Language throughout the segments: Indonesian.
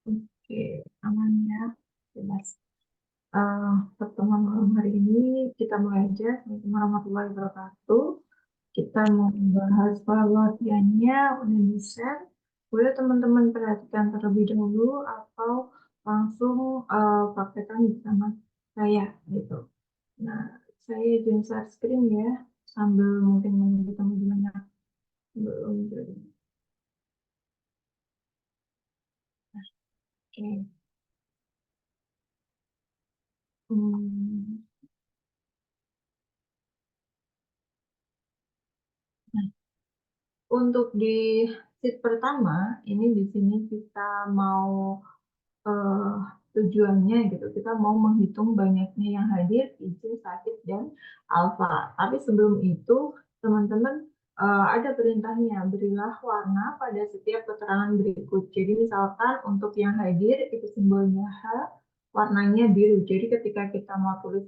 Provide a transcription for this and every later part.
Oke, aman ya. Jelas. Pertemuan malam hari ini kita mulai aja. Assalamualaikum warahmatullahi wabarakatuh. Kita mau membahas latihannya Indonesia. Boleh teman-teman perhatikan terlebih dahulu atau langsung praktekkan bersama saya gitu. Nah, saya izin share screen ya, sambil mungkin menunggu teman-teman yang belum join. Oke. Hmm. Nah, untuk di sheet pertama, ini di sini kita mau eh, tujuannya gitu, kita mau menghitung banyaknya yang hadir, izin, sakit, dan alfa. Tapi sebelum itu, teman-teman ada perintahnya, berilah warna pada setiap keterangan berikut. Jadi misalkan untuk yang hadir, itu simbolnya H, warnanya biru. Jadi ketika kita mau tulis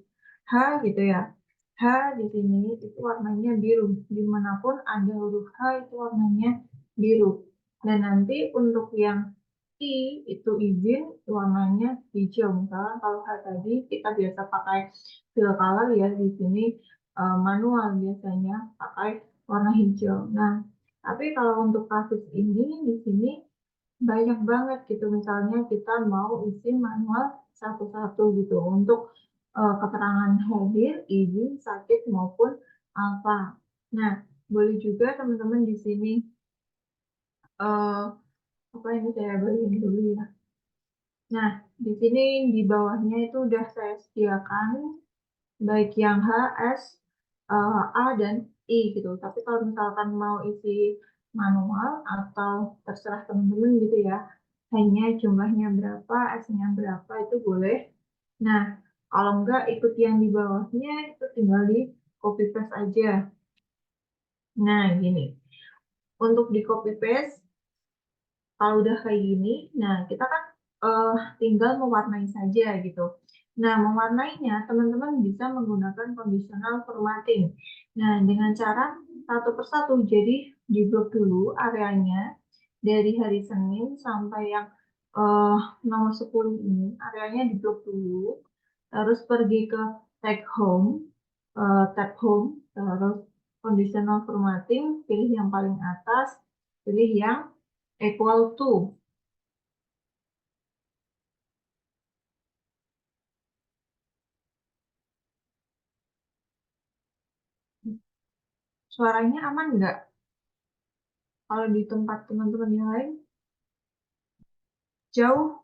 H gitu ya, H di sini itu warnanya biru. Dimanapun ada huruf H itu warnanya biru. Dan nanti untuk yang I itu izin warnanya hijau. Misalnya kalau H tadi kita biasa pakai fill color ya, di sini manual biasanya pakai warna hijau. Nah, tapi kalau untuk kasus ini di sini banyak banget gitu. Misalnya kita mau isi manual satu-satu gitu untuk keterangan hadir, izin, sakit maupun alfa. Nah, boleh juga teman-teman di sini eh, apa ini saya balikin dulu ya. Nah, di sini di bawahnya itu udah saya sediakan baik yang H, S, A, dan I gitu. Tapi kalau misalkan mau isi manual atau terserah teman-teman gitu ya, hanya jumlahnya berapa, S-nya berapa itu boleh. Nah, kalau enggak ikut yang di bawahnya itu tinggal di copy paste aja. Nah, gini. Untuk di copy paste kalau udah kayak gini, nah kita kan tinggal mewarnai saja gitu. Nah, mewarnainya teman-teman bisa menggunakan conditional formatting. Nah, dengan cara satu persatu, jadi di blok dulu areanya dari hari Senin sampai yang eh, nomor 10 ini, areanya di blok dulu, terus pergi ke tab home, terus conditional formatting, pilih yang paling atas, pilih yang equal to. Suaranya aman nggak? Kalau di tempat teman-teman yang lain, jauh,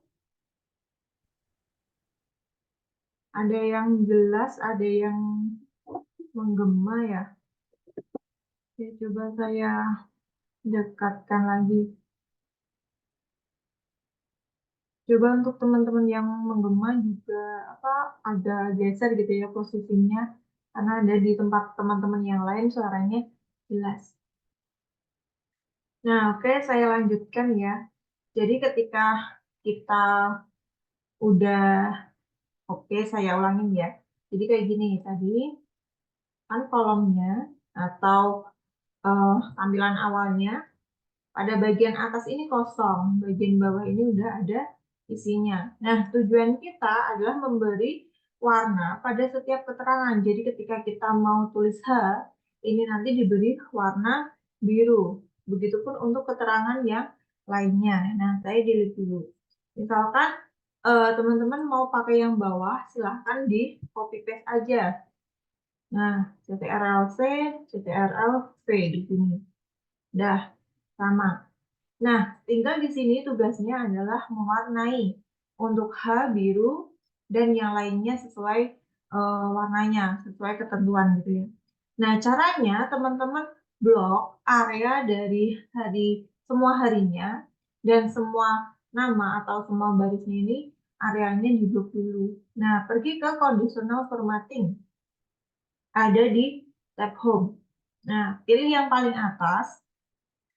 ada yang jelas, ada yang menggema ya. Oke, coba saya dekatkan lagi. Coba untuk teman-teman yang menggema juga apa agak geser gitu ya posisinya, karena ada di tempat teman-teman yang lain suaranya jelas. Nah, oke, saya lanjutkan ya. Jadi ketika kita udah oke, saya ulangin ya. Jadi kayak gini tadi kan kolomnya atau tampilan awalnya pada bagian atas ini kosong, bagian bawah ini udah ada isinya. Nah, tujuan kita adalah memberi warna pada setiap keterangan. Jadi ketika kita mau tulis H, ini nanti diberi warna biru. Begitupun untuk keterangan yang lainnya. Nah, saya delete dulu. Misalkan teman-teman mau pakai yang bawah, silahkan di copy paste aja. Nah, CTRL-C, CTRL-V di sini. Dah, sama. Nah, tinggal di sini tugasnya adalah mewarnai. Untuk H biru dan yang lainnya sesuai warnanya, sesuai ketentuan gitu ya. Nah, caranya teman-teman blok area dari hari semua harinya dan semua nama atau semua barisnya ini areanya di blok dulu. Nah, pergi ke conditional formatting. Ada di tab home. Nah, pilih yang paling atas,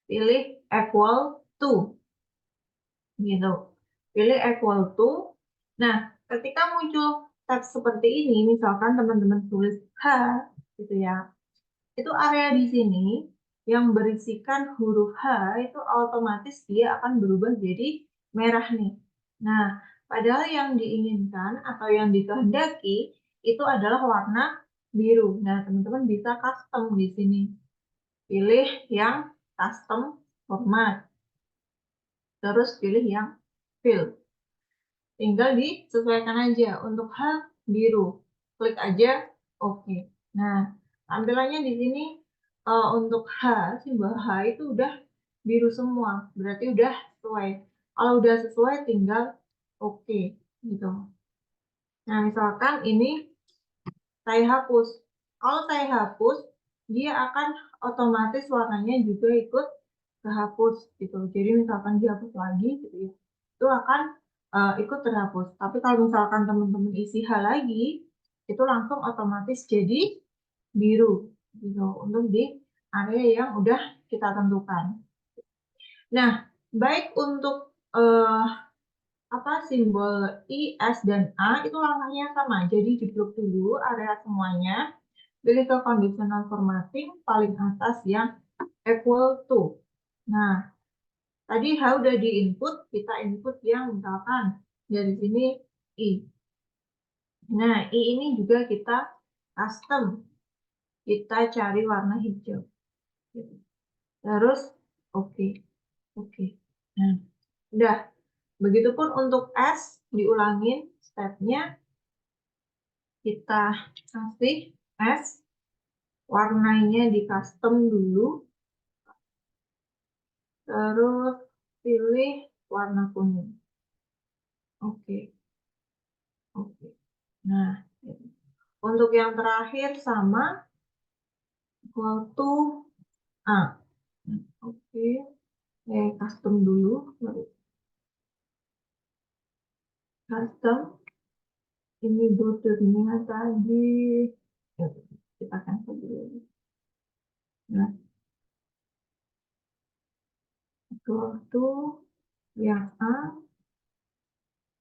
pilih equal to gitu. Pilih equal to. Nah, ketika muncul tab seperti ini, misalkan teman-teman tulis H, gitu ya, itu area di sini yang berisikan huruf H itu otomatis dia akan berubah jadi merah nih. Nah, padahal yang diinginkan atau yang dikehendaki itu adalah warna biru. Nah, teman-teman bisa custom di sini. Pilih yang custom format. Terus pilih yang fill. Tinggal disesuaikan aja. Untuk H biru. Klik aja oke. Nah, tampilannya di sini untuk H, simbol H itu udah biru semua. Berarti udah sesuai. Kalau udah sesuai tinggal oke gitu. Nah, misalkan ini saya hapus. Kalau saya hapus, dia akan otomatis warnanya juga ikut kehapus gitu. Jadi misalkan dihapus lagi gitu ya, itu akan ikut terhapus. Tapi kalau misalkan teman-teman isi H lagi, itu langsung otomatis jadi biru gitu untuk di area yang udah kita tentukan. Nah, baik untuk simbol I, S, dan A itu langkahnya sama. Jadi jeblok dulu area semuanya, pilih ke conditional formatting paling atas yang equal to. Nah, tadi H udah di input, kita input yang misalkan dari sini I. Nah, I ini juga kita custom. Kita cari warna hijau. Terus oke. Oke. Nah, udah. Begitupun untuk S, diulangin stepnya. Kita kasih S, warnanya di custom dulu, terus pilih warna kuning. Oke. Oke. Nah, untuk yang terakhir sama, equal to A. Oke. Custom dulu, baru custom. Ini bordernya tadi, kita cancel dulu. Nah, equal to yang A,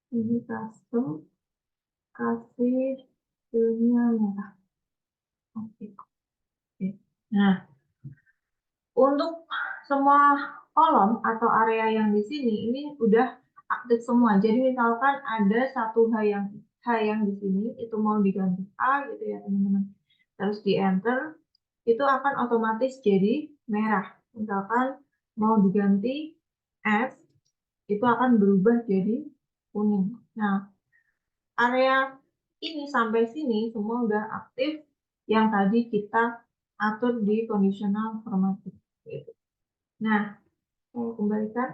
ini custom, kasih filenya merah. Oke. Oke. Nah, untuk semua kolom atau area yang di sini ini udah aktif semua. Jadi misalkan ada satu H yang di sini itu mau diganti A gitu ya teman-teman. Terus di enter itu akan otomatis jadi merah. Misalkan mau diganti S itu akan berubah jadi kuning. Nah, area ini sampai sini semua udah aktif yang tadi kita atur di conditional formatting. Gitu. Nah, saya kembalikan.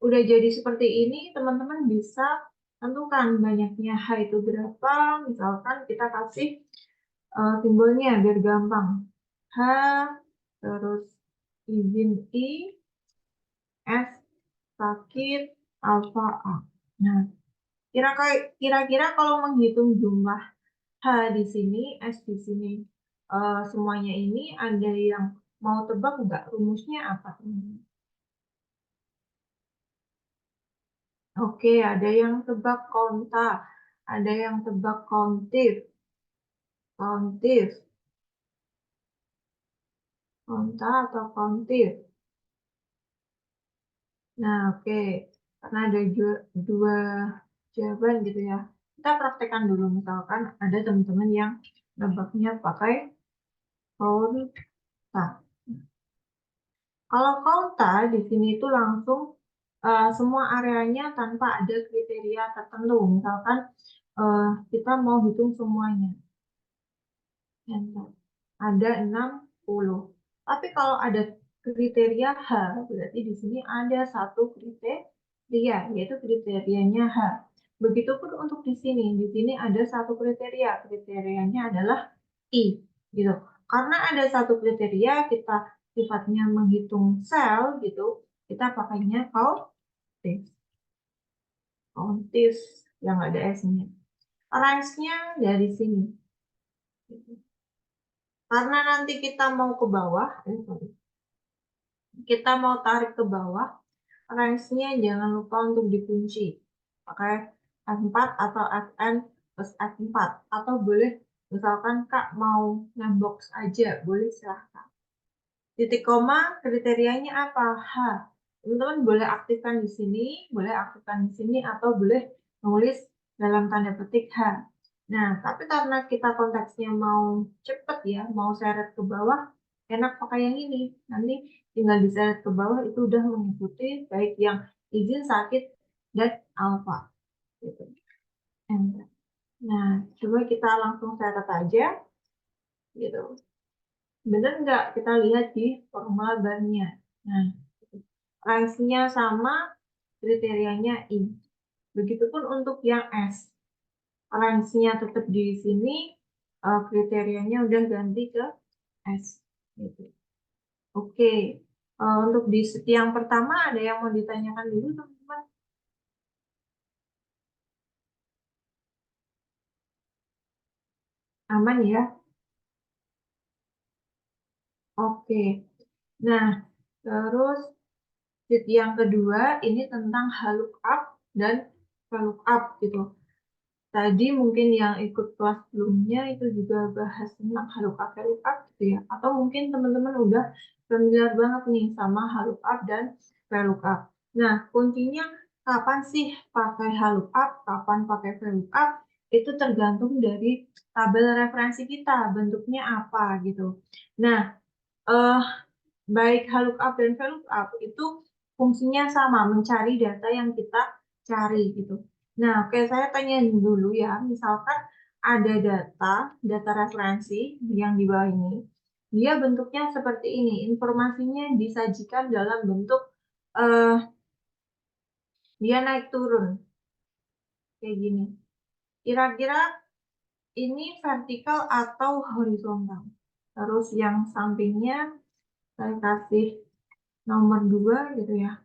Udah jadi seperti ini, teman-teman bisa tentukan banyaknya H itu berapa. Misalkan kita kasih simbolnya biar gampang. H, terus izin I, S, sakit, alfa A. Nah, kira-kira kalau menghitung jumlah H di sini, S di sini, semuanya ini ada yang mau tebak nggak rumusnya apa? Oke, ada yang tebak konta, ada yang tebak kontif, kontif, konta atau kontif. Nah, oke, karena ada dua jawaban gitu ya. Kita praktekkan dulu, misalkan ada teman-teman yang nebaknya pakai konta. Kalau konta di sini itu langsung semua areanya tanpa ada kriteria tertentu. Misalkan kita mau hitung semuanya. Ada 60. Tapi kalau ada kriteria H, berarti di sini ada satu kriteria, yaitu kriterianya H. Begitupun untuk di sini. Di sini ada satu kriteria. Kriterianya adalah I. Gitu. Karena ada satu kriteria, kita sifatnya menghitung sel, gitu, kita pakainya countif. Countif yang ada S-nya. Range-nya dari sini. Karena nanti kita mau ke bawah, kita mau tarik ke bawah, range-nya jangan lupa untuk dikunci. Pakai F4 atau Fn plus F4. Atau boleh, misalkan Kak mau nge-box aja, boleh silahkan. Titik koma kriterianya apa? H. Teman-teman boleh aktifkan di sini, boleh aktifkan di sini, atau boleh nulis dalam tanda petik H. Nah, tapi karena kita konteksnya mau cepet ya, mau seret ke bawah, enak pakai yang ini. Nanti tinggal diseret ke bawah, itu udah mengikuti baik yang izin, sakit, dan alfa. Gitu. Enter. Nah, coba kita langsung seret aja. Gitu. Bener nggak? Kita lihat di formula barnya. Nah, range-nya sama, kriterianya I. Begitupun untuk yang S. Range-nya tetap di sini, kriterianya udah ganti ke S. Gitu. Oke. Untuk di yang pertama ada yang mau ditanyakan dulu, teman-teman? Aman ya? Oke. Nah, terus sheet yang kedua ini tentang lookup dan VLOOKUP gitu. Tadi mungkin yang ikut kelas sebelumnya itu juga bahas tentang lookup VLOOKUP gitu ya. Atau mungkin teman-teman udah familiar banget nih sama lookup dan VLOOKUP. Nah, kuncinya kapan sih pakai lookup, kapan pakai VLOOKUP, itu tergantung dari tabel referensi kita, bentuknya apa gitu. Nah, baik lookup dan VLOOKUP itu fungsinya sama, mencari data yang kita cari gitu. Nah, oke, saya tanya dulu ya, misalkan ada data referensi yang di bawah ini, dia bentuknya seperti ini, informasinya disajikan dalam bentuk dia naik turun kayak gini. Kira-kira ini vertikal atau horizontal? Terus yang sampingnya saya kasih nomor 2 gitu ya.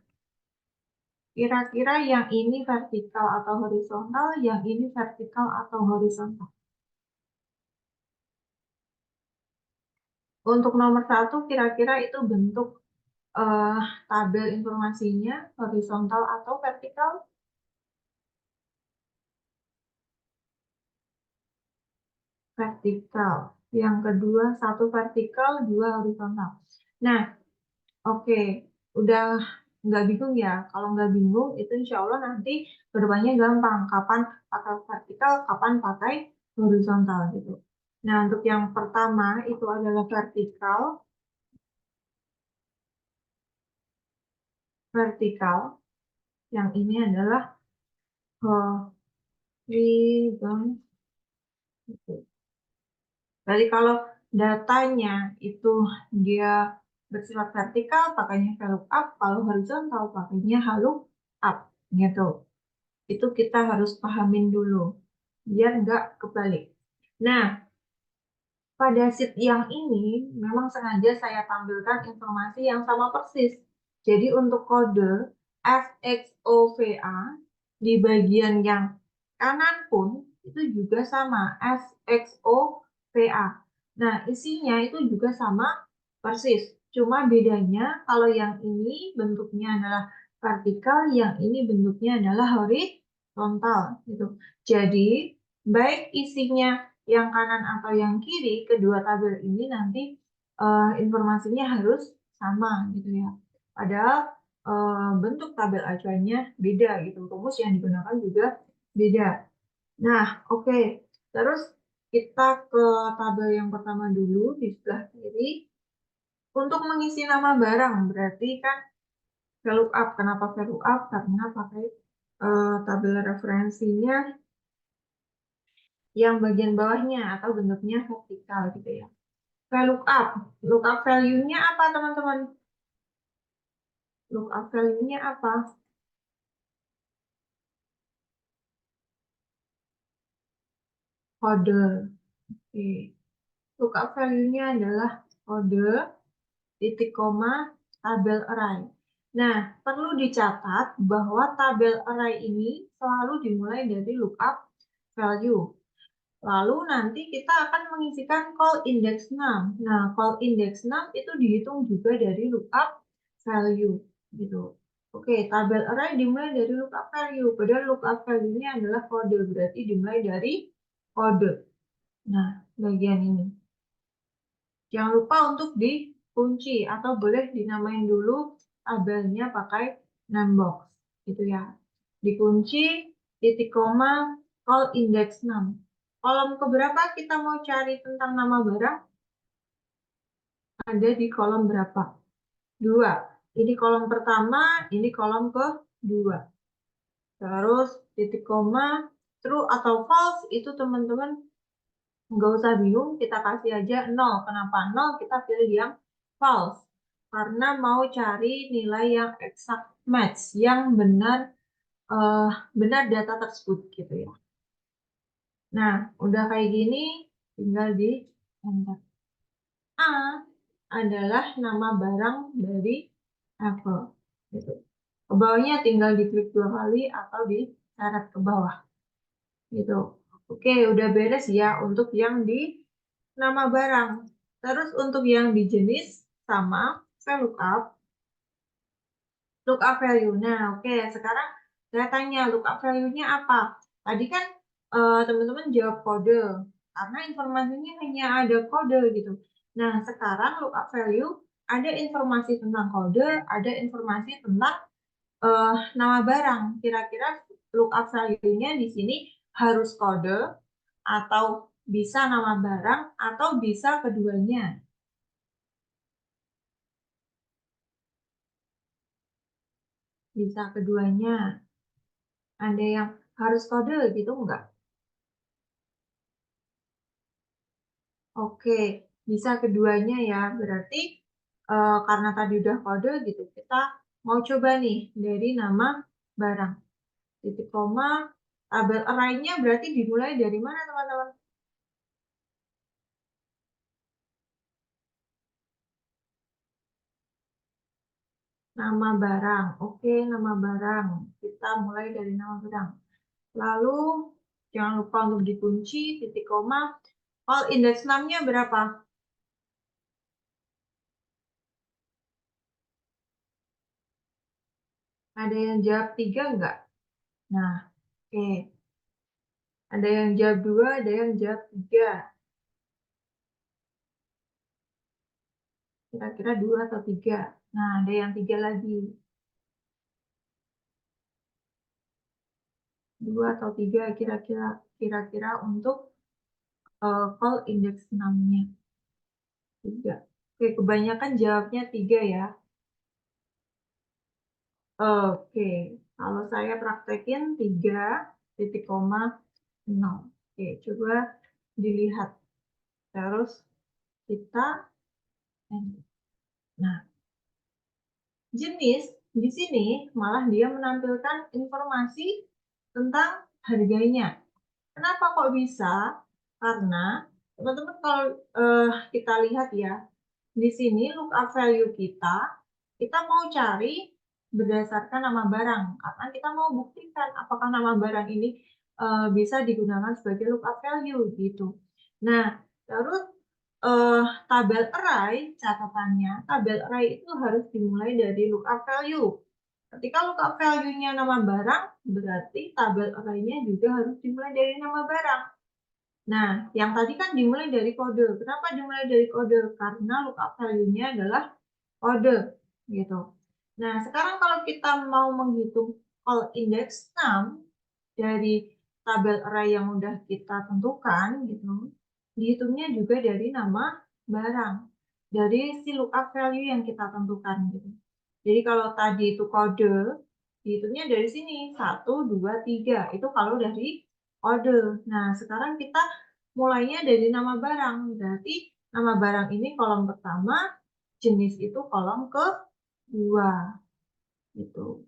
Kira-kira yang ini vertikal atau horizontal, yang ini vertikal atau horizontal? Untuk nomor 1, kira-kira itu bentuk eh, tabel informasinya horizontal atau vertikal? Vertikal. Yang kedua, 1 vertikal, 2 horizontal. Nah, oke, udah nggak bingung ya? Kalau nggak bingung, itu insya Allah nanti kedepannya gampang. Kapan pakai vertikal, kapan pakai horizontal gitu. Nah, untuk yang pertama itu adalah vertikal. Vertikal. Yang ini adalah horizontal. Jadi kalau datanya itu dia bersifat vertikal, pakainya VLOOKUP. Kalau horizontal, pakainya lookup. Gitu. Itu kita harus pahamin dulu. Biar nggak kebalik. Nah, pada sheet yang ini memang sengaja saya tampilkan informasi yang sama persis. Jadi untuk kode SXOVA di bagian yang kanan pun itu juga sama SXOVA. Nah, isinya itu juga sama persis. Cuma bedanya kalau yang ini bentuknya adalah vertikal, yang ini bentuknya adalah horizontal gitu. Jadi, baik isinya yang kanan atau yang kiri, kedua tabel ini nanti informasinya harus sama gitu ya. Padahal bentuk tabel acuannya beda gitu, rumus yang digunakan juga beda. Nah, oke. Terus kita ke tabel yang pertama dulu di sebelah kiri. Untuk mengisi nama barang, berarti kan VLOOKUP. Kenapa VLOOKUP? Karena pakai tabel referensinya yang bagian bawahnya atau bentuknya vertikal gitu ya. VLOOKUP. Lookup value-nya apa, teman-teman? Lookup value-nya apa? Kode. Oke. Lookup value-nya adalah kode, titik koma, tabel array. Nah, perlu dicatat bahwa tabel array ini selalu dimulai dari lookup value. Lalu nanti kita akan mengisikan call index 6. Nah, call index 6 itu dihitung juga dari lookup value gitu. Oke, tabel array dimulai dari lookup value. Padahal lookup value-nya adalah kode, berarti dimulai dari kode. Nah, bagian ini. Jangan lupa untuk dikunci atau boleh dinamain dulu tabelnya pakai numbox gitu ya. Dikunci, titik koma, call index 6. Kolom keberapa kita mau cari tentang nama barang? Ada di kolom berapa? 2. Ini kolom pertama, ini kolom kedua. Terus titik koma, true atau false itu teman-teman nggak usah bingung, kita kasih aja 0. Kenapa 0? Kita pilih yang false. Karena mau cari nilai yang exact match, yang benar benar data tersebut gitu ya. Nah, udah kayak gini, tinggal di enter. A adalah nama barang dari Apple. Gitu. Ke bawahnya tinggal diklik 2 kali atau diseret ke bawah. Gitu. Oke, udah beres ya untuk yang di nama barang. Terus untuk yang di jenis sama VLOOKUP, lookup value. Nah, oke, sekarang saya tanya lookup value-nya apa? Tadi kan teman-teman jawab kode karena informasinya hanya ada kode gitu. Nah, sekarang lookup value ada informasi tentang kode, ada informasi tentang nama barang. Kira-kira lookup value-nya di sini harus kode atau bisa nama barang atau bisa keduanya. Bisa keduanya. Ada yang harus kode gitu enggak? Oke, bisa keduanya ya. Berarti karena tadi udah kode gitu, kita mau coba nih dari nama barang. Titik koma, tabel array-nya berarti dimulai dari mana teman-teman? Nama barang. Oke, nama barang. Kita mulai dari nama barang. Lalu, jangan lupa untuk dikunci, titik koma. All index 6-nya berapa? Ada yang jawab 3 enggak? Nah, oke. Ada yang jawab 2, ada yang jawab 3. Kira-kira 2 atau 3. Nah, ada yang 3 lagi. 2 atau 3 kira-kira untuk call index 6-nya. 3. Oke, kebanyakan jawabnya 3 ya. Oke, kalau saya praktekin 3 titik koma 0. Oke, coba dilihat. Terus kita enter. Nah, jenis di sini malah dia menampilkan informasi tentang harganya. Kenapa kok bisa? Karena teman-teman kalau kita lihat ya, di sini lookup value kita mau cari berdasarkan nama barang. Karena kita mau buktikan apakah nama barang ini bisa digunakan sebagai lookup value gitu. Nah, terus tabel array, catatannya, tabel array itu harus dimulai dari lookup value. Ketika lookup value-nya nama barang, berarti tabel array-nya juga harus dimulai dari nama barang. Nah, yang tadi kan dimulai dari kode. Kenapa dimulai dari kode? Karena lookup value-nya adalah kode, gitu. Nah, sekarang kalau kita mau menghitung call index 6 dari tabel array yang udah kita tentukan, gitu, dihitungnya juga dari nama barang, dari si lookup value yang kita tentukan, gitu. Jadi kalau tadi itu kode, dihitungnya dari sini, 1, 2, 3. Itu kalau dari kode. Nah, sekarang kita mulainya dari nama barang. Berarti nama barang ini kolom pertama, jenis itu kolom kedua. Gitu.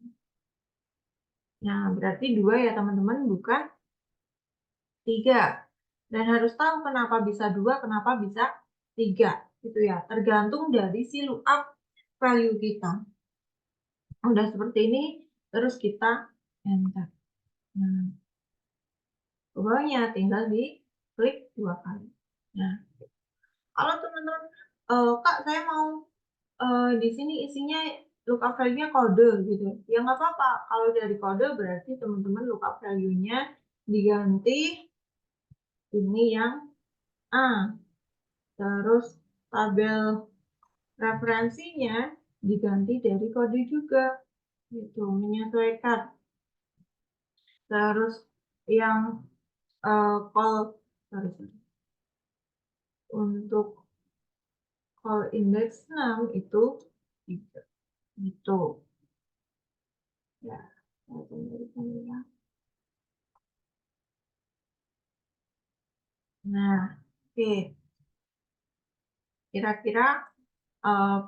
Nah, berarti 2 ya teman-teman, bukan 3. Dan harus tahu kenapa bisa 2, kenapa bisa 3. Gitu ya. Tergantung dari si lookup value kita. Udah seperti ini, terus kita enter. Nah, ke bawahnya tinggal diklik 2 kali. Nah, kalau teman-teman, Kak saya mau di sini isinya lookup value-nya kode gitu. Ya nggak apa-apa. Kalau dari kode berarti teman-teman lookup value-nya diganti ini yang A. Terus tabel referensinya diganti dari kode juga, gitu, menyesuaikan. Terus yang call, sorry, untuk call index 6 itu 3, gitu. Ya, saya tunjukkan ya. Nah, oke. Kira-kira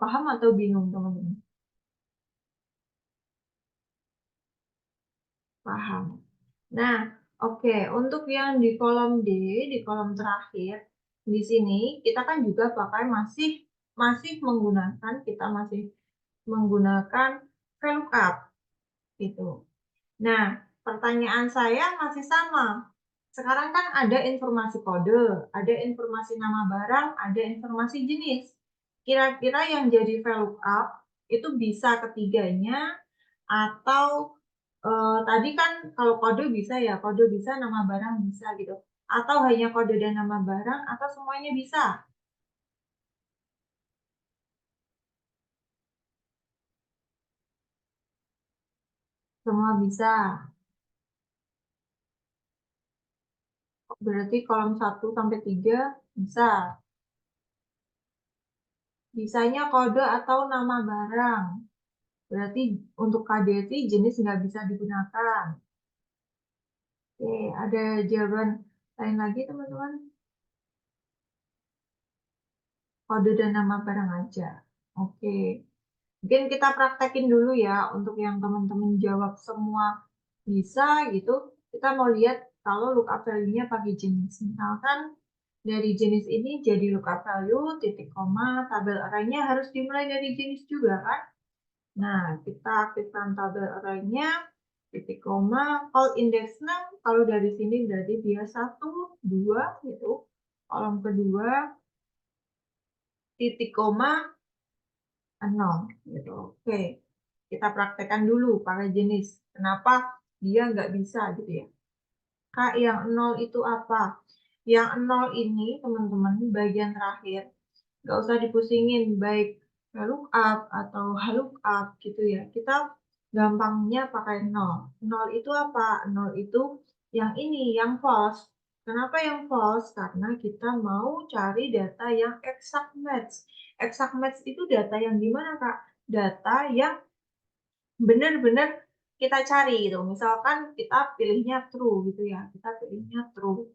paham atau bingung teman-teman? Paham. Nah, oke, untuk yang di kolom D, di kolom terakhir, di sini kita kan juga masih menggunakan, kita masih menggunakan VLOOKUP gitu. Nah, pertanyaan saya masih sama. Sekarang kan ada informasi kode, ada informasi nama barang, ada informasi jenis. Kira-kira yang jadi VLOOKUP itu bisa ketiganya atau tadi kan kalau kode bisa ya, kode bisa, nama barang bisa gitu. Atau hanya kode dan nama barang atau semuanya bisa? Semua bisa. Berarti kolom 1 sampai 3 bisa. Bisanya kode atau nama barang. Berarti untuk KDT jenis nggak bisa digunakan. Oke, ada jawaban lain lagi teman-teman? Kode dan nama barang aja. Oke. Mungkin kita praktekin dulu ya untuk yang teman-teman jawab semua bisa gitu. Kita mau lihat kalau lookup value-nya pakai jenis. Misalkan dari jenis ini jadi lookup value, titik koma, tabel array-nya harus dimulai dari jenis juga kan? Nah, kita aktifkan tabel array-nya, titik koma, call index 6, kalau dari sini berarti dia 1, 2 gitu. Kolom kedua, titik koma, 0 gitu. Oke, kita praktekkan dulu pakai jenis. Kenapa dia nggak bisa gitu ya. Kak, yang 0 itu apa? Yang 0 ini teman-teman bagian terakhir nggak usah dipusingin baik VLOOKUP atau HLOOKUP gitu ya. Kita gampangnya pakai 0. 0 itu apa? 0 itu yang ini, yang false. Kenapa yang false? Karena kita mau cari data yang exact match. Exact match itu data yang gimana, Kak? Data yang benar-benar kita cari gitu. Misalkan kita pilihnya true gitu ya. Kita pilihnya true.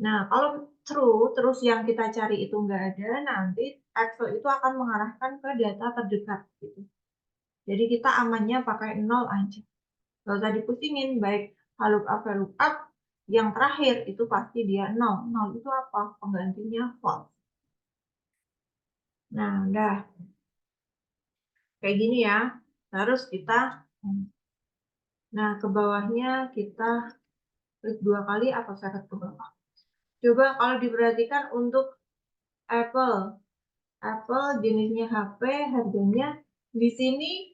Nah, kalau true, terus yang kita cari itu nggak ada, nanti Excel itu akan mengarahkan ke data terdekat gitu. Jadi kita amannya pakai 0 aja. Nggak usah dipusingin, baik VLOOKUP, VLOOKUP, yang terakhir itu pasti dia 0. 0 itu apa? Penggantinya false. Nah, udah. Kayak gini ya. Terus kita, nah ke bawahnya kita klik 2 kali atau seret ke bawah. Coba kalau diperhatikan untuk Apple. Apple jenisnya HP, harganya di sini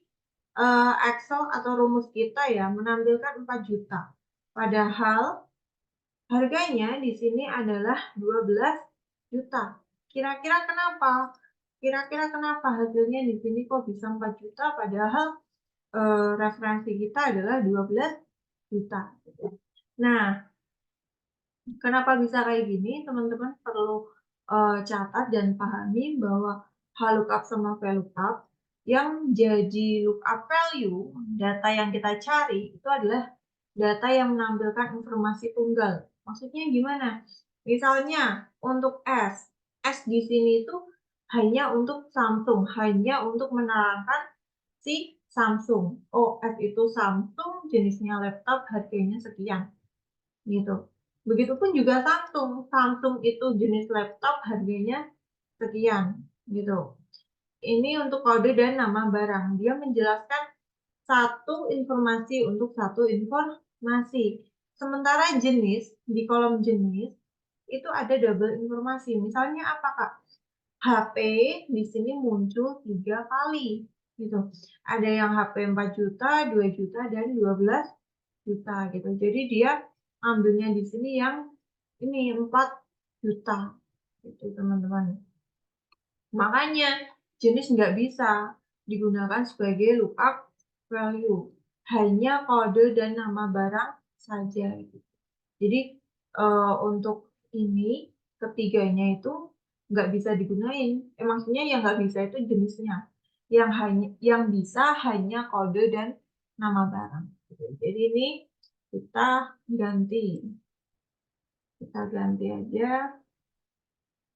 Excel atau rumus kita ya menampilkan 4 juta. Padahal harganya di sini adalah 12 juta. Kira-kira kenapa? Kira-kira kenapa hasilnya di sini kok bisa 4 juta padahal referensi kita adalah 12 juta. Nah, kenapa bisa kayak gini? Teman-teman perlu catat dan pahami bahwa HLOOKUP sama VLOOKUP yang jadi lookup value, data yang kita cari itu adalah data yang menampilkan informasi tunggal. Maksudnya gimana? Misalnya untuk S di sini itu hanya untuk Samsung, hanya untuk menerangkan si Samsung. Oh, S itu Samsung, jenisnya laptop, harganya sekian gitu. Begitupun juga Samsung. Samsung itu jenis laptop harganya sekian gitu. Ini untuk kode dan nama barang. Dia menjelaskan satu informasi untuk satu informasi. Sementara jenis, di kolom jenis, itu ada double informasi. Misalnya apa, Kak? HP di sini muncul 3 kali gitu. Ada yang HP 4 juta, 2 juta, dan 12 juta gitu. Jadi dia ambilnya di sini yang ini 4 juta gitu teman-teman. Makanya jenis nggak bisa. digunakan sebagai lookup value. Hanya kode dan nama barang saja. Jadi untuk ini ketiganya itu nggak bisa digunain. Maksudnya yang nggak bisa itu jenisnya. Yang bisa hanya kode dan nama barang. Gitu. Jadi ini kita ganti. Kita ganti aja.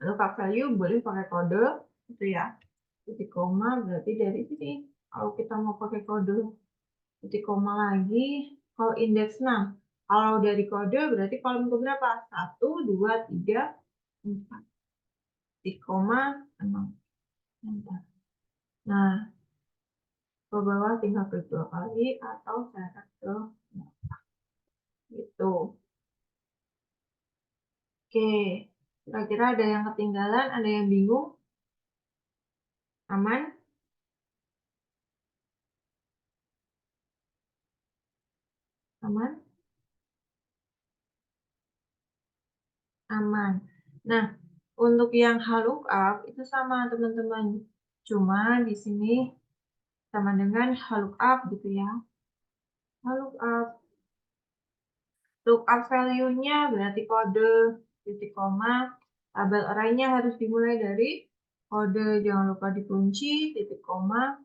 Lookup value boleh pakai kode, gitu ya. Titik koma berarti dari sini. Kalau kita mau pakai kode, titik koma lagi. Kalau indeks 6, kalau dari kode berarti kolom keberapa? 1, 2, 3, 4. Titik koma 6. Enter. Nah, ke bawah tinggal klik 2 kali atau seret ke gitu. Oke, kira-kira ada yang ketinggalan, ada yang bingung? Aman? Aman? Aman. Nah, untuk yang lookup itu sama teman-teman. Cuma di sini sama dengan lookup gitu ya. Lookup. Lookup value-nya berarti kode, titik koma, tabel array-nya harus dimulai dari kode, jangan lupa dikunci, titik koma.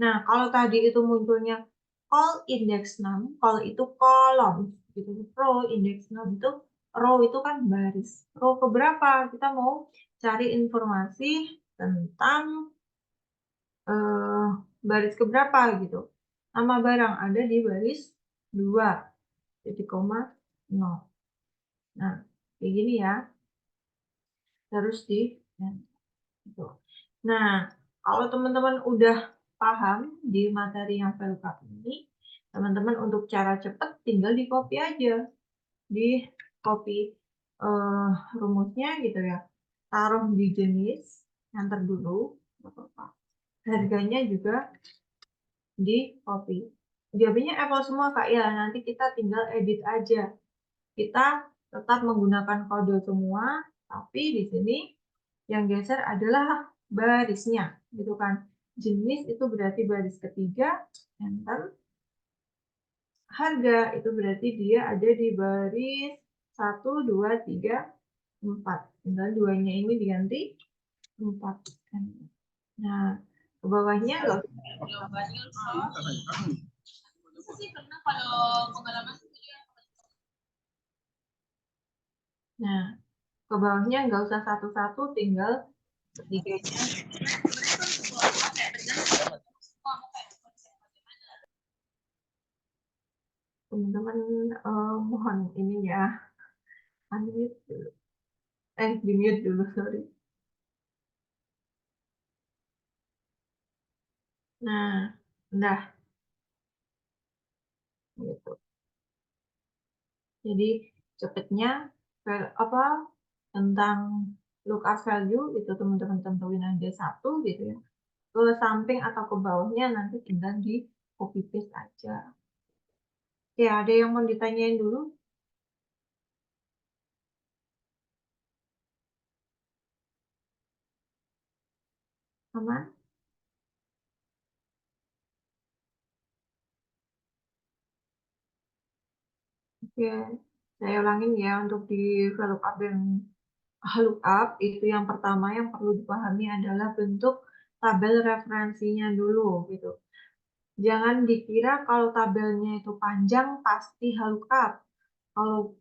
Nah, kalau tadi itu munculnya call index 6, call itu kolom, gitu. Row index 6 itu, row itu kan baris. Row keberapa? Kita mau cari informasi tentang baris keberapa gitu. Nama barang ada di baris 2, titik koma 0. Nah, kayak gini ya. Terus di gitu. Nah, kalau teman-teman udah paham di materi yang VLOOKUP ini, teman-teman untuk cara cepat tinggal di copy aja. Di copy rumusnya gitu ya. Taruh di jenis, enter dulu, apa-apa. Harganya juga di copy. Jawabannya Apple semua Kak ya, nanti kita tinggal edit aja. Kita tetap menggunakan kode semua, tapi di sini yang geser adalah barisnya, gitu kan. Jenis itu berarti baris ketiga, enter. Harga itu berarti dia ada di baris 1, 2, 3, 4. Tinggal duanya ini diganti 4. Nah, ke bawahnya nggak Nah, ke bawahnya nggak usah satu-satu, tinggal ketiganya. Teman-teman mohon ini ya, unmute dulu. Di mute dulu, sorry. Nah, udah. Gitu. Jadi cepetnya apa tentang lookup value itu teman-teman tentuin aja satu gitu ya. Ke samping atau ke bawahnya nanti tinggal di copy paste aja. Oke, ada yang mau ditanyain dulu? Aman? Oke, saya ulangin ya untuk di VLOOKUP dan lookup itu yang pertama yang perlu dipahami adalah bentuk tabel referensinya dulu gitu. Jangan dikira kalau tabelnya itu panjang pasti lookup. Kalau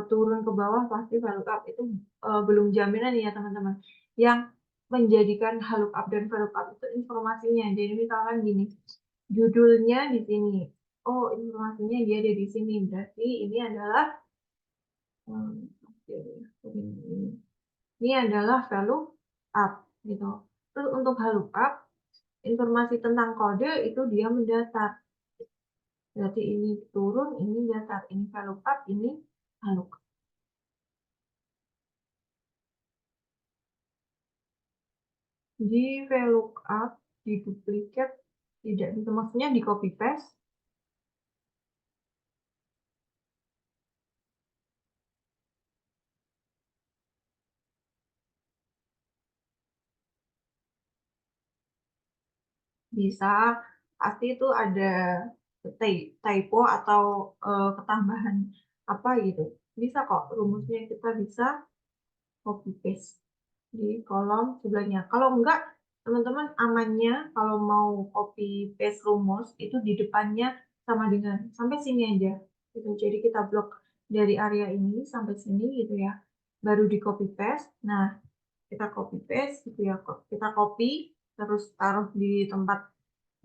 turun ke bawah pasti VLOOKUP itu belum jaminan ya teman-teman. Yang menjadikan lookup dan VLOOKUP itu informasinya. Jadi misalkan gini, judulnya di sini. Oh, informasinya dia ada di sini. Berarti ini adalah ini adalah VLOOKUP gitu. Terus untuk lookup, informasi tentang kode itu dia mendatar. Berarti ini turun, ini datar. Ini VLOOKUP, ini lookup. Di VLOOKUP, di duplicate, tidak bisa. Maksudnya di copy paste. bisa, pasti itu ada typo atau, ketambahan apa gitu. Bisa kok rumusnya kita bisa copy paste di kolom sebelahnya. Kalau enggak, teman-teman amannya kalau mau copy paste rumus itu di depannya sama dengan sampai sini aja gitu. Jadi kita blok dari area ini sampai sini gitu ya. Baru di copy paste. Nah, kita copy paste gitu ya. Kita copy terus taruh di tempat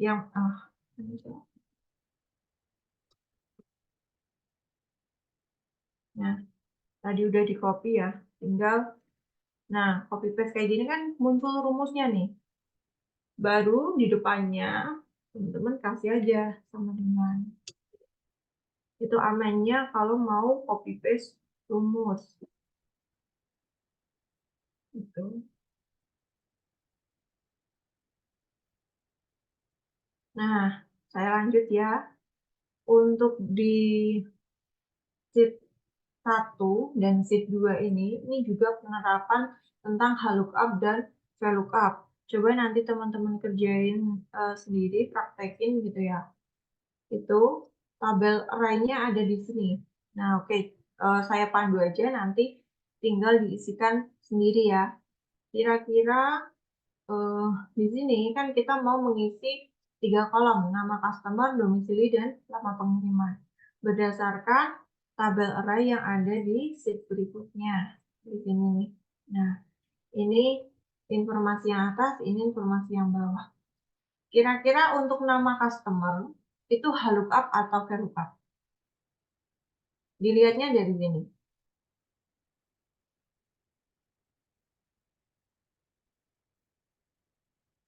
yang nah, tadi udah di copy ya. Tinggal nah, copy paste kayak gini kan muncul rumusnya nih. Baru di depannya teman-teman kasih aja sama dengan itu amannya kalau mau copy paste rumus gitu. Nah, saya lanjut ya. Untuk di sheet 1 dan sheet 2 ini juga penerapan tentang HLOOKUP dan VLOOKUP. Coba nanti teman-teman kerjain sendiri, praktekin gitu ya. Itu tabel array-nya ada di sini. Nah, oke, saya pandu aja nanti tinggal diisikan sendiri ya. Kira-kira di sini kan kita mau mengisi 3 kolom, nama customer, domisili, dan lama pengiriman. Berdasarkan tabel array yang ada di sheet berikutnya. Di sini nih. Nah, ini informasi yang atas, ini informasi yang bawah. Kira-kira untuk nama customer itu HLOOKUP atau VLOOKUP? Dilihatnya dari sini.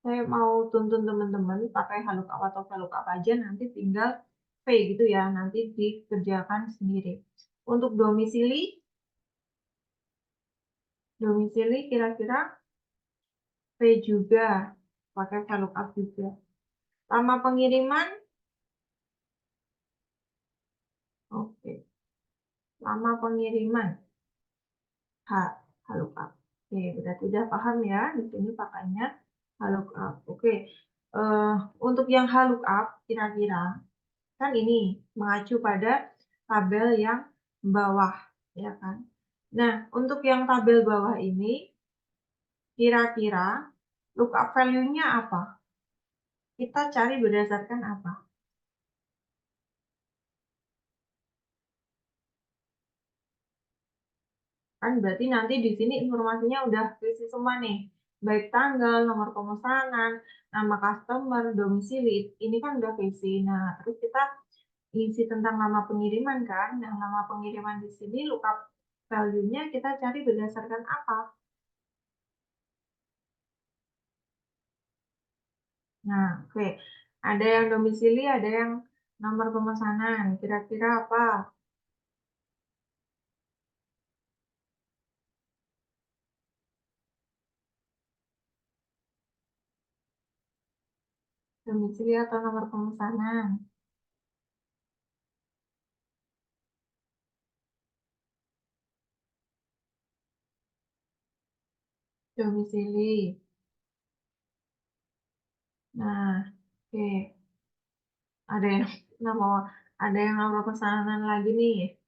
Saya mau tuntun teman-teman pakai HLOOKUP atau VLOOKUP aja, nanti tinggal V gitu ya, nanti dikerjakan sendiri. Untuk domisili kira-kira V juga, pakai VLOOKUP juga. Lama pengiriman, oke. Lama pengiriman, HLOOKUP. Oke, berarti udah paham ya, di sini pakainya HLOOKUP. Oke, untuk yang HLOOKUP kira-kira kan ini mengacu pada tabel yang bawah, ya kan? Nah, untuk yang tabel bawah ini, kira-kira lookup value-nya apa? Kita cari berdasarkan apa? Kan berarti nanti di sini informasinya udah terisi semua nih. Baik tanggal, nomor pemesanan, nama customer, domisili, ini kan udah terisi. Nah, terus kita isi tentang nama pengiriman kan. Nah, nama pengiriman di sini lookup value-nya kita cari berdasarkan apa? Nah, oke. Ada yang domisili, ada yang nomor pemesanan. Kira-kira apa? Domisili atau nomor pemesanan? Domisili. Nah, oke. Ada yang nama ada yang nomor pemesanan lagi nih.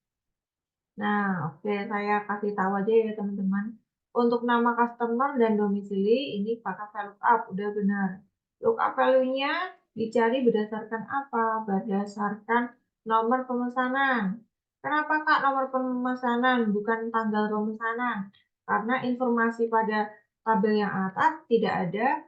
Nah, oke, saya kasih tahu aja ya teman-teman. Untuk nama customer dan domisili ini pakai VLOOKUP, udah benar. Lookup value-nya dicari berdasarkan apa? Berdasarkan nomor pemesanan. Kenapa Kak nomor pemesanan bukan tanggal pemesanan? Karena informasi pada tabel yang atas tidak ada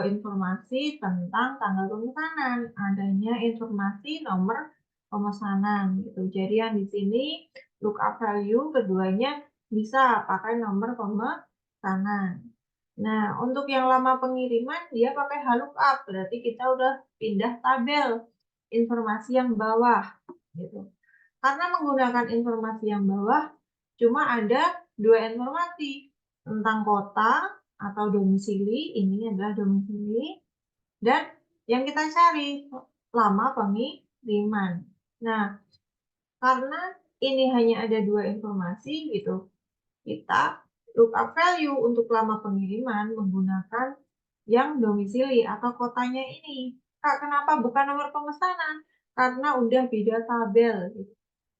informasi tentang tanggal pemesanan, adanya informasi nomor pemesanan gitu. Jadi yang di sini lookup value keduanya bisa pakai nomor pemesanan. Nah, untuk yang lama pengiriman dia pakai HLOOKUP, berarti kita udah pindah tabel informasi yang bawah gitu. Karena menggunakan informasi yang bawah cuma ada dua informasi tentang kota atau domisili, ini adalah domisili, dan yang kita cari lama pengiriman. Nah, karena ini hanya ada dua informasi gitu, kita lookup value untuk lama pengiriman menggunakan yang domisili atau kotanya ini. Kak, kenapa bukan nomor pemesanan? Karena udah beda tabel gitu.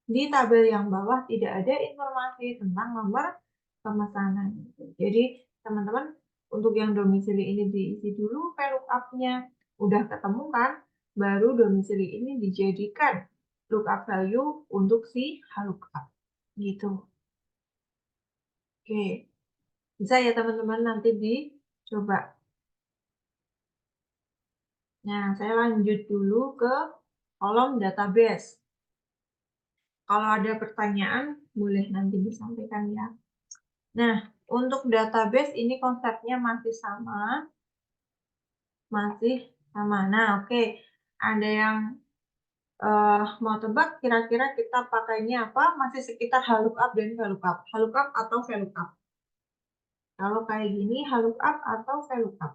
Di tabel yang bawah tidak ada informasi tentang nomor pemesanan. Jadi teman-teman untuk yang domisili ini diisi dulu VLOOKUP-nya. Udah ketemu kan? Baru domisili ini dijadikan lookup value untuk si HLOOKUP. Gitu. Oke. Bisa ya teman-teman nanti dicoba. Nah, saya lanjut dulu ke kolom database. Kalau ada pertanyaan, boleh nanti disampaikan ya. Nah, untuk database ini konsepnya masih sama. Nah, oke. Ada yang mau tebak kira-kira kita pakainya apa? Masih sekitar HLOOKUP dan VLOOKUP. HLOOKUP atau VLOOKUP. Kalau kayak gini, HLOOKUP atau VLOOKUP.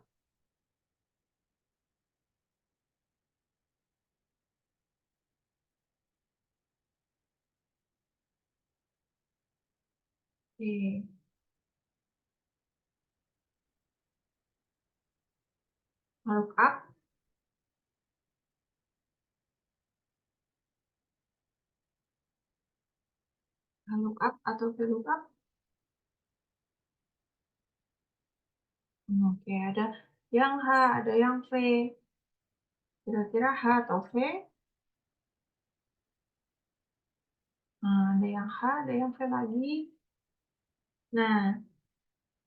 Oke. HLOOKUP. HLOOKUP atau VLOOKUP. Oke, ada yang H, ada yang V. Kira-kira H atau V? Nah, ada yang H, ada yang V lagi. Nah,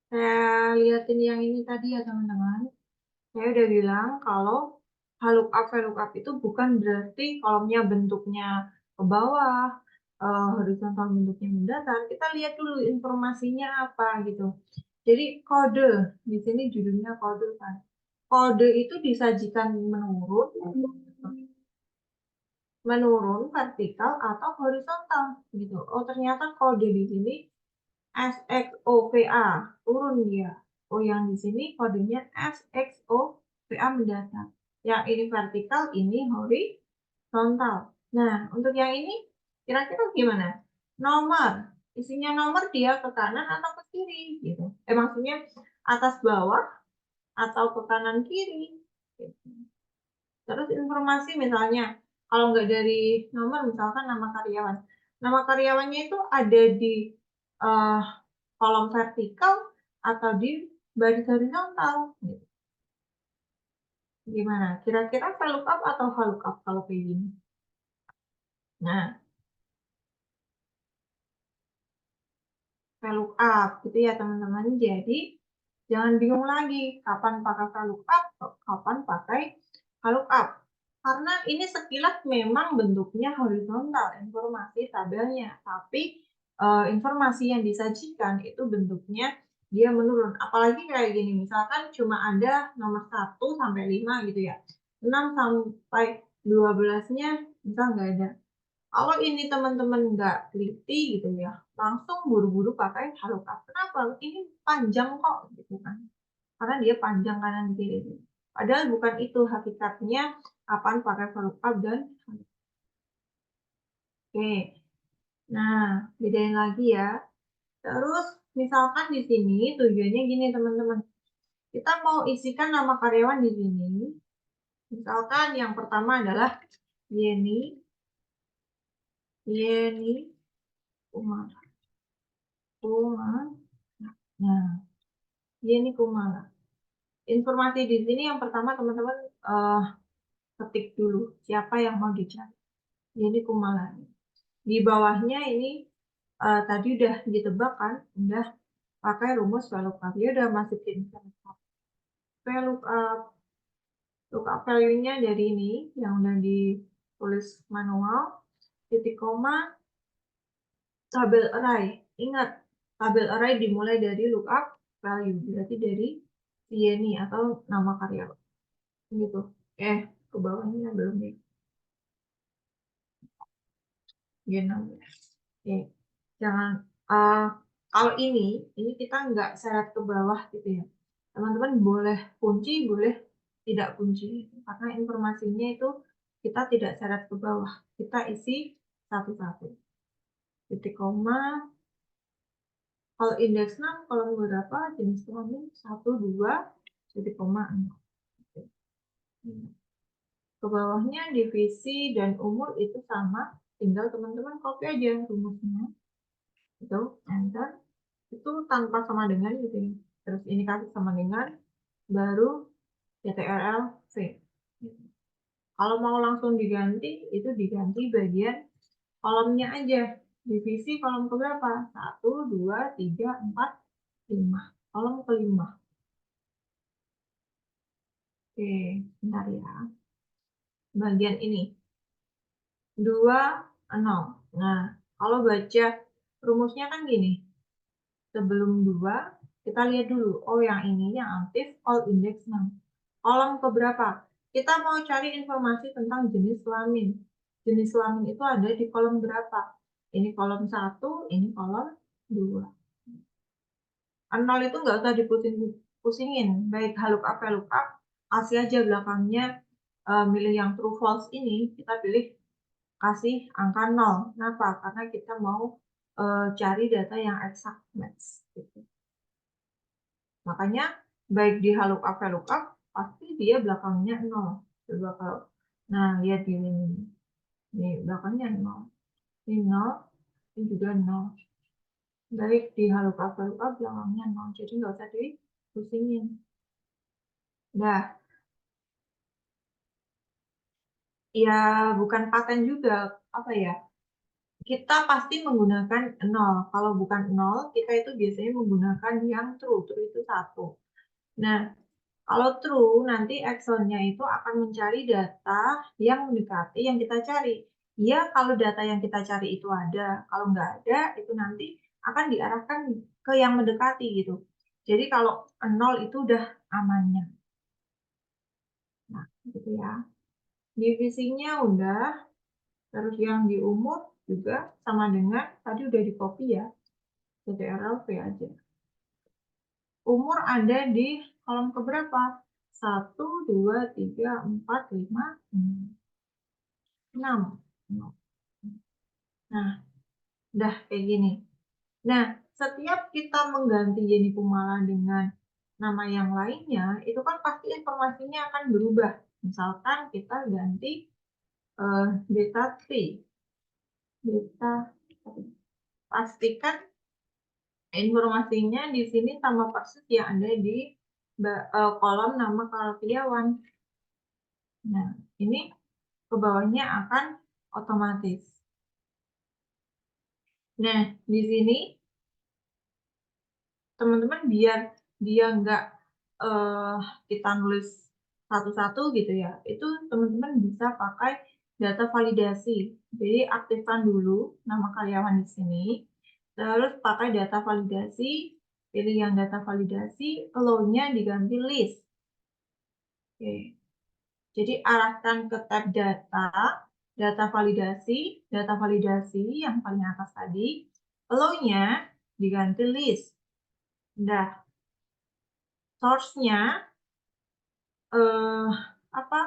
saya lihatin yang ini tadi ya teman-teman. Saya udah bilang kalau HLOOKUP, VLOOKUP itu bukan berarti kolomnya bentuknya ke bawah, horizontal bentuknya mendatar. Kita lihat dulu informasinya apa gitu. Jadi kode, di sini judulnya kode kan. Kode itu disajikan menurun vertikal atau horizontal gitu. Oh, ternyata kode di sini SXOVA, turun dia. Oh, yang di sini kodenya SXOVA mendatar. Yang ini vertikal, ini horizontal. Nah, untuk yang ini kira-kira gimana? Nomor, isinya nomor dia ke kanan atau ke kiri gitu. Maksudnya atas bawah atau ke kanan kiri. Gitu. Terus informasi misalnya, kalau nggak dari nomor, misalkan nama karyawan. Nama karyawannya itu ada di uh, kolom vertikal atau di baris horizontal. Gitu. Gimana? Kira-kira VLOOKUP atau HLOOKUP kalau kayak gini? Nah, VLOOKUP gitu ya teman-teman. Jadi, jangan bingung lagi kapan pakai VLOOKUP, kapan pakai HLOOKUP. Karena ini sekilas memang bentuknya horizontal, informasi tabelnya. Tapi informasi yang disajikan itu bentuknya dia menurun. Apalagi kayak gini, misalkan cuma ada nomor 1 sampai 5 gitu ya. 6 sampai 12-nya misal nggak ada. Kalau ini teman-teman nggak teliti gitu ya, langsung buru-buru pakai HLOOKUP. Kenapa? Ini panjang kok gitu kan. Karena dia panjang kanan kiri. Padahal bukan itu hakikatnya kapan pakai VLOOKUP dan HLOOKUP. Oke. Nah, bedain lagi ya. Terus misalkan di sini tujuannya gini teman-teman. Kita mau isikan nama karyawan di sini. Misalkan yang pertama adalah Yeni. Yeni Kumala. Nah, Yeni Kumala. Informasi di sini yang pertama teman-teman ketik dulu siapa yang mau dicari. Yeni Kumala. Di bawahnya ini tadi udah ditebak kan, udah pakai rumus VLOOKUP. Dia udah masukin VLOOKUP. Lookup value-nya dari ini yang udah ditulis manual, titik koma, tabel array. Ingat, tabel array dimulai dari lookup value, berarti dari Yeni atau nama karyawan. Gitu. Ke bawahnya belum nih. Gen Oke. Jangan kalau ini kita nggak seret ke bawah gitu ya. Teman-teman boleh kunci, boleh tidak kunci. Karena informasinya itu kita tidak seret ke bawah. Kita isi satu-satu. Titik koma. Kalau indeks 6, kolom berapa? Jenis kelamin 1, 2, jadi koma 0. Ke bawahnya divisi dan umur itu sama, tinggal teman-teman copy aja rumusnya. Itu, enter. Itu tanpa sama dengan gitu ya. Terus ini kasih sama dengan, baru CTRL V. Kalau mau langsung diganti, itu diganti bagian kolomnya aja. Divisi kolom ke berapa? 1, 2, 3, 4, 5. Kolom kelima. Oke, bentar ya. Bagian ini. 2, 0. Nah, kalau baca rumusnya kan gini. Sebelum 2, kita lihat dulu. Oh, yang ini yang aktif all index 6. Kolom keberapa? Kita mau cari informasi tentang jenis kelamin. Jenis kelamin itu ada di kolom berapa? Ini kolom 1, ini kolom 2. 0 itu nggak usah dipusingin. Baik lookup, VLOOKUP, kasih aja belakangnya milih yang true false ini, kita pilih kasih angka 0. Kenapa? Karena kita mau cari data yang exact match. Gitu. Makanya baik di lookup, VLOOKUP, pasti dia belakangnya 0. Coba kalau, nah lihat di ini. Ini belakangnya 0. Ini 0, ini juga 0. Baik di lookup, VLOOKUP belakangnya 0. Jadi nggak usah dipusingin. Nah, ya bukan paten juga, apa ya, kita pasti menggunakan 0. Kalau bukan 0, kita itu biasanya menggunakan yang true. True itu 1. Nah, kalau true, nanti Excel-nya itu akan mencari data yang mendekati yang kita cari. Ya, kalau data yang kita cari itu ada. Kalau nggak ada, itu nanti akan diarahkan ke yang mendekati gitu. Jadi kalau 0 itu udah amannya. Nah, gitu ya. Divisinya udah. Terus yang di umur juga sama dengan tadi udah di copy ya, CTRL V aja. Umur ada di kolom keberapa? 1, 2, 3, 4, 5, 6. Nah, udah kayak gini. Nah, setiap kita mengganti Yeni Kumala dengan nama yang lainnya, itu kan pasti informasinya akan berubah. Misalkan kita ganti beta 3. Beta 3. Pastikan informasinya di sini sama persis yang ada di kolom nama karyawan. Nah, ini ke bawahnya akan otomatis. Nah, di sini teman-teman biar dia nggak kita nulis satu-satu gitu ya, itu teman-teman bisa pakai data validasi. Jadi aktifkan dulu nama karyawan di sini, terus pakai data validasi, pilih yang data validasi, allow-nya diganti list. Oke. Jadi arahkan ke tab data, data validasi yang paling atas tadi, allow-nya diganti list. Udah. Source-nya apa?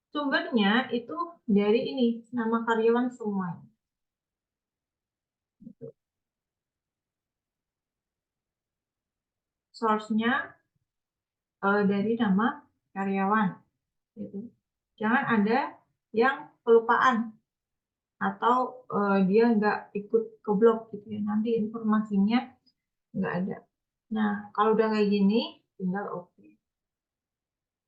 Sumbernya itu dari ini, nama karyawan semua. Source-nya dari nama karyawan. Gitu. Jangan ada yang kelupaan atau dia nggak ikut ke blog gitu ya. Nanti informasinya nggak ada. Nah, kalau udah kayak gini, tinggal oke.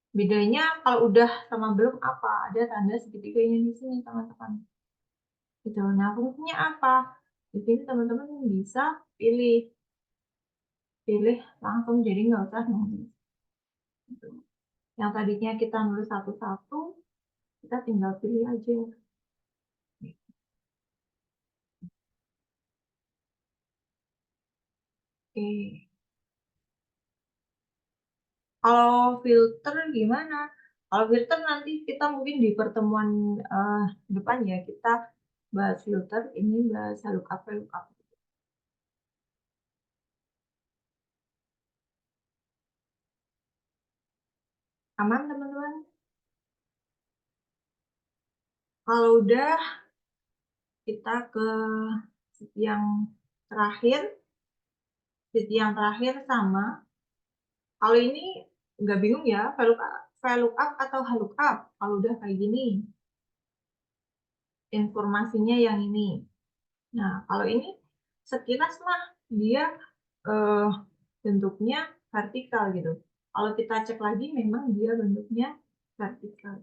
Bedanya kalau udah sama belum apa? Ada tanda segitiganya di sini, teman-teman. Gitu. Nah, fungsinya apa? Di sini teman-teman bisa pilih langsung, jadi nggak usah nulis. Gitu. Yang tadinya kita nulis satu-satu, kita tinggal pilih aja. Oke. Kalau filter gimana? Kalau filter nanti kita mungkin di pertemuan depan ya, kita bahas filter, ini bahas lookup. Aman teman-teman? Kalau udah, kita ke sheet yang terakhir. Sheet yang terakhir sama. Kalau ini nggak bingung ya, VLOOKUP atau HLOOKUP kalau udah kayak gini. Informasinya yang ini. Nah, kalau ini sekilas mah dia eh, bentuknya vertikal gitu. Kalau kita cek lagi memang dia bentuknya vertikal.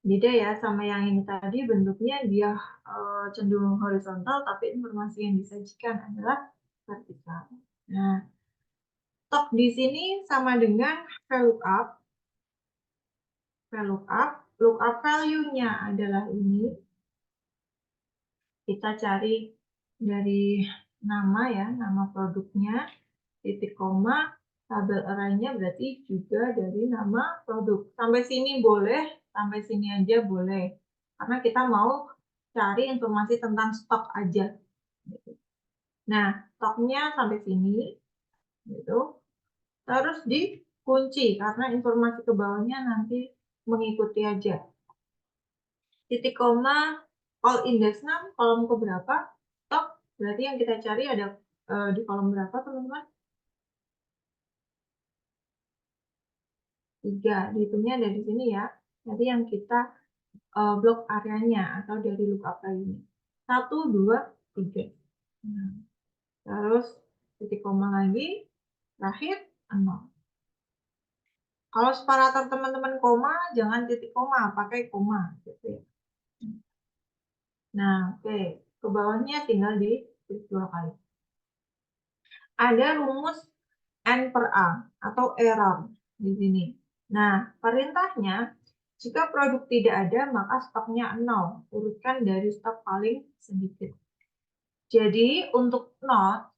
Beda ya sama yang ini tadi, bentuknya dia cenderung horizontal, tapi informasi yang disajikan adalah vertikal. Nah, stok di sini sama dengan VLOOKUP. Lookup value-nya adalah ini. Kita cari dari nama ya, nama produknya, titik koma, tabel array-nya berarti juga dari nama produk. Sampai sini boleh, sampai sini aja boleh. Karena kita mau cari informasi tentang stok aja. Nah, stoknya sampai sini, gitu. Terus dikunci, karena informasi ke bawahnya nanti mengikuti aja. Titik koma, all index 6, kolom ke berapa? Stok, berarti yang kita cari ada di kolom berapa, teman-teman? 3, dihitungnya dari sini ya. Jadi yang kita blok areanya atau dari lookup ini. 1, 2, 3. Nah, terus titik koma lagi, terakhir 0. Kalau separator teman-teman koma, jangan titik koma, pakai koma. Gitu ya. Nah, oke. Ke bawahnya tinggal di 2 kali. Ada rumus N per A atau error di sini. Nah, perintahnya, jika produk tidak ada, maka stoknya 0. Urutkan dari stok paling sedikit. Jadi, untuk not,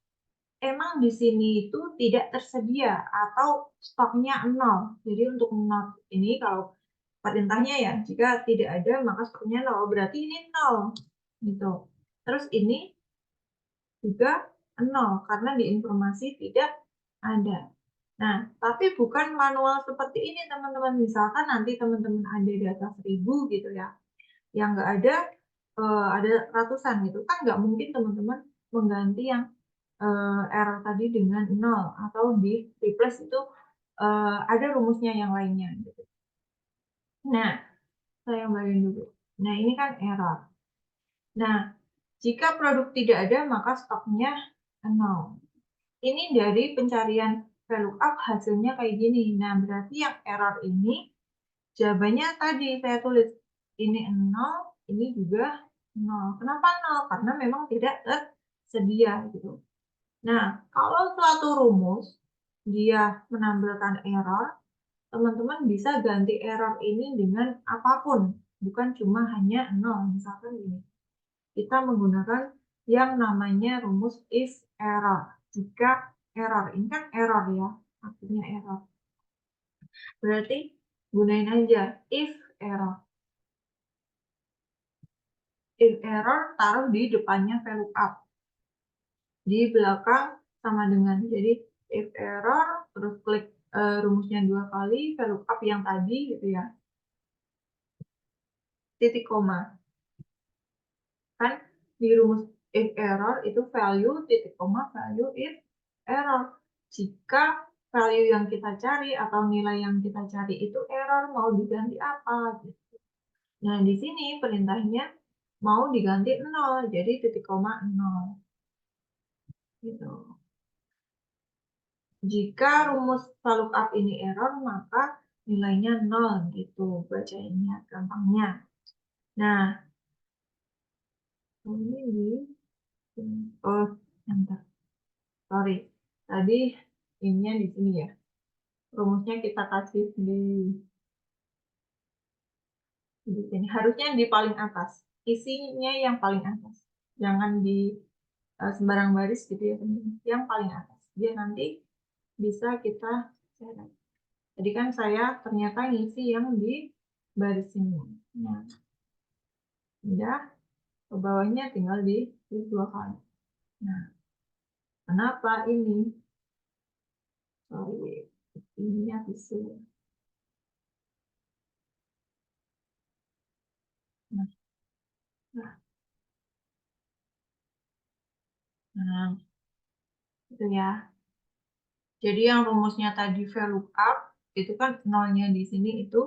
emang di sini itu tidak tersedia atau stoknya 0. Jadi, untuk not ini, kalau perintahnya ya, jika tidak ada, maka stoknya 0. Berarti ini 0. Gitu. Terus ini juga 0, karena di informasi tidak ada. Nah, tapi bukan manual seperti ini, teman-teman. Misalkan nanti teman-teman ada data 1000 gitu ya, yang nggak ada ratusan gitu. Kan nggak mungkin teman-teman mengganti yang error tadi dengan 0, atau di replace itu ada rumusnya yang lainnya. Gitu. Nah, saya kembaliin dulu. Nah, ini kan error. Nah, jika produk tidak ada, maka stoknya 0. Ini dari pencarian VLOOKUP hasilnya kayak gini. Nah, berarti yang error ini jawabannya tadi saya tulis ini 0, ini juga 0. Kenapa 0? Karena memang tidak tersedia gitu. Nah, kalau suatu rumus dia menampilkan error, teman-teman bisa ganti error ini dengan apapun, bukan cuma hanya 0. Misalkan gini, kita menggunakan yang namanya rumus if error. Jika error, ini kan error ya, artinya error. Berarti gunain aja if error. If error taruh di depannya VLOOKUP. Di belakang sama dengan, jadi if error, terus klik rumusnya 2 kali, VLOOKUP yang tadi gitu ya. Titik koma. Kan di rumus if error itu value, titik koma, value if error. Jika value yang kita cari atau nilai yang kita cari itu error, mau diganti apa gitu. Nah, di sini perintahnya mau diganti 0, jadi titik koma 0. Gitu. Jika rumus VLOOKUP ini error, maka nilainya 0 gitu bacanya gampangnya. Nah, ini oh, enter. Sorry. Tadi ininya di sini ya. Rumusnya kita kasih di sini. Harusnya di paling atas. Isinya yang paling atas. Jangan di sembarang baris gitu ya, teman-teman. Yang paling atas. Biar nanti bisa kita cari. Jadi kan saya ternyata ngisi yang di baris ini. Nah, udah ke bawahnya tinggal di 2 kali. Nah, kenapa ini? Sorry, ininya bisa. Nah, nah, nah, itu ya. Jadi yang rumusnya tadi VLOOKUP, itu kan nolnya di sini itu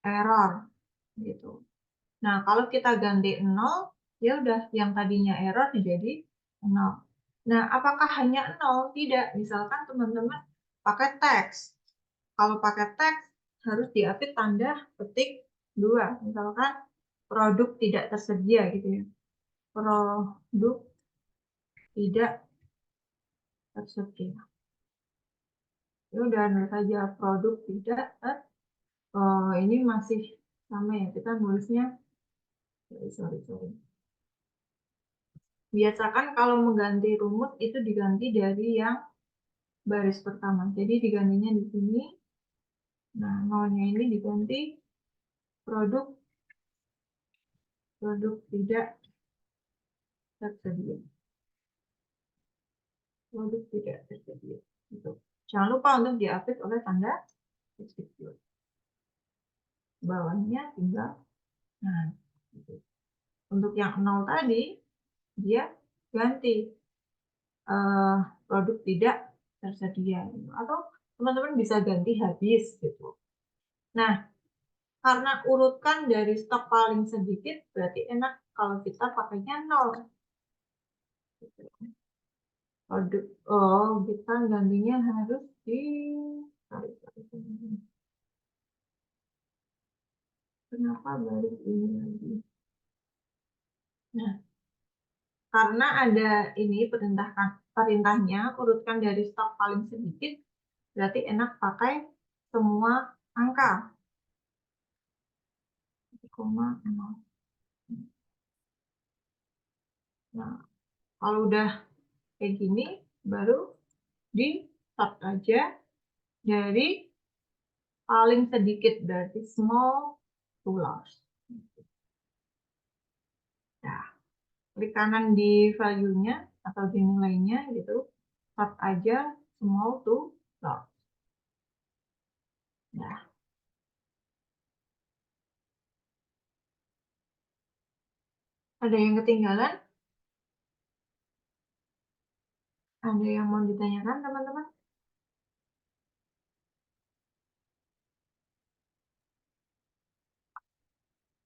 error gitu. Nah, kalau kita ganti 0, ya udah yang tadinya error jadi 0. Nah, apakah hanya 0? Tidak. Misalkan teman-teman pakai teks. Kalau pakai teks harus diapit tanda petik 2. Misalkan produk tidak tersedia gitu ya. Produk tidak tersedia. Ya udah nulis saja produk tidak ini masih sama ya. Kita nulisnya sorry. Biasakan kalau mengganti rumus itu diganti dari yang baris pertama. Jadi digantinya di sini. Nah, nolnya ini diganti produk tidak tersedia. Produk tidak tersedia. Gitu. Jangan lupa untuk diapit oleh tanda titik. Bawahnya tinggal. Nah, gitu. Untuk yang 0 tadi, dia ganti produk tidak tersedia. Atau teman-teman bisa ganti habis gitu. Nah, karena urutkan dari stok paling sedikit, berarti enak kalau kita pakainya 0. Produk, kita gantinya harus di kenapa baris ini lagi? Nah, karena ada ini perintahnya urutkan dari stok paling sedikit, berarti enak pakai semua angka. 1,0. Nah, kalau udah kayak gini, baru di start aja dari paling sedikit, berarti small to large. Nah, klik kanan di value-nya atau di nilainya gitu, start aja small to large. Nah, ada yang ketinggalan? Ada yang mau ditanyakan teman-teman?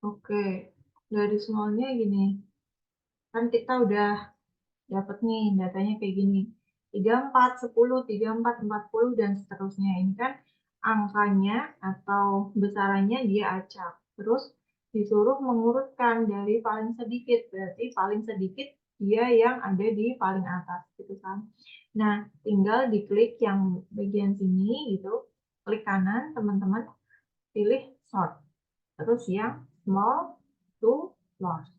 Oke, dari small-nya gini, kan kita udah dapat nih datanya kayak gini, 34, 10, 34, 40, dan seterusnya. Ini kan angkanya atau besarannya dia acak. Terus disuruh mengurutkan dari paling sedikit, berarti paling sedikit dia yang ada di paling atas gitu kan. Nah, tinggal diklik yang bagian sini gitu, klik kanan teman-teman, pilih sort. Terus yang small to large.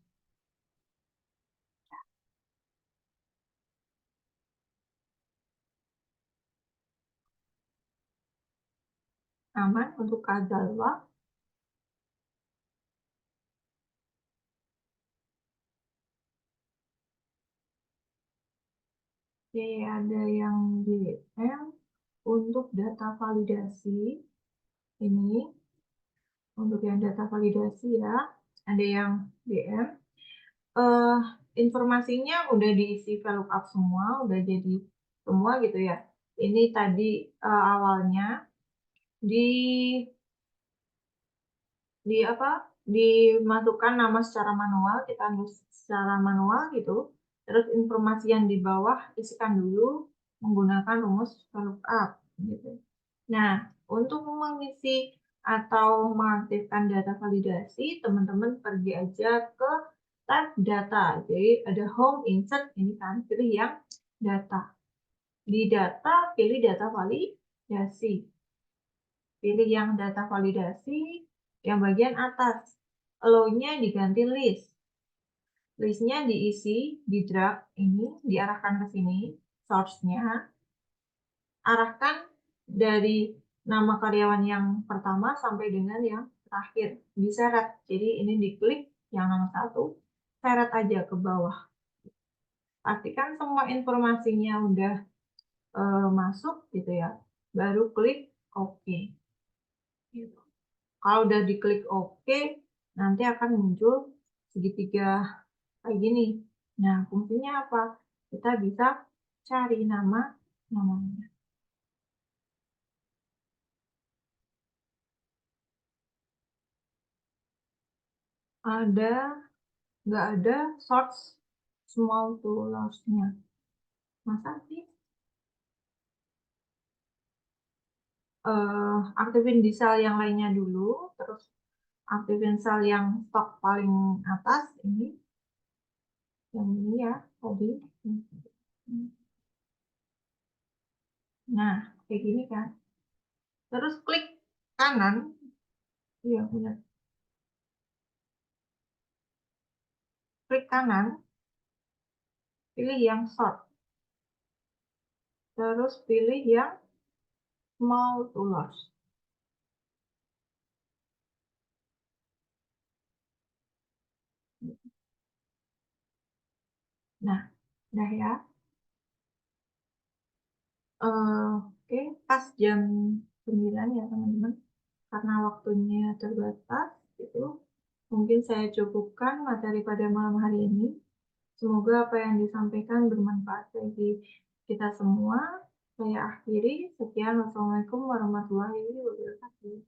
Aman untuk Kazalwa. Oke, ada yang DM untuk data validasi. Ini untuk yang data validasi ya. Ada yang DM. Informasinya udah diisi VLOOKUP semua, udah jadi semua gitu ya. Ini tadi awalnya di dimasukkan nama secara manual, kita nulis secara manual gitu. Terus informasi yang di bawah isikan dulu menggunakan rumus VLOOKUP gitu. Nah, untuk mengisi atau mengaktifkan data validasi, teman-teman pergi aja ke tab data. Jadi ada home, insert, ini kan pilih yang data. Di data, pilih data validasi. Pilih yang data validasi, yang bagian atas. Allow-nya diganti list. Listnya diisi, di drag ini, diarahkan ke sini, source-nya. Arahkan dari nama karyawan yang pertama sampai dengan yang terakhir. Diseret. Jadi ini diklik yang nomor 1, seret aja ke bawah. Pastikan semua informasinya udah masuk gitu ya. Baru klik OK. Gitu. Kalau udah diklik OK, nanti akan muncul segitiga kayak gini. Nah, fungsinya apa? Kita bisa cari namanya. Ada, nggak ada shorts small to large-nya. Masa sih? Aktifin di sel yang lainnya dulu, terus aktifin sel yang stok paling atas ini, yang ini ya tadi. Mhm. Nah, kayak gini kan. Terus klik kanan, iya bener, klik kanan, pilih yang short, terus pilih yang small to large. Nah, udah ya. Oke, pas jam 9 ya teman-teman, karena waktunya terbatas gitu, mungkin saya cukupkan materi pada malam hari ini. Semoga apa yang disampaikan bermanfaat bagi kita semua. Saya akhiri, sekian, wassalamualaikum warahmatullahi wabarakatuh.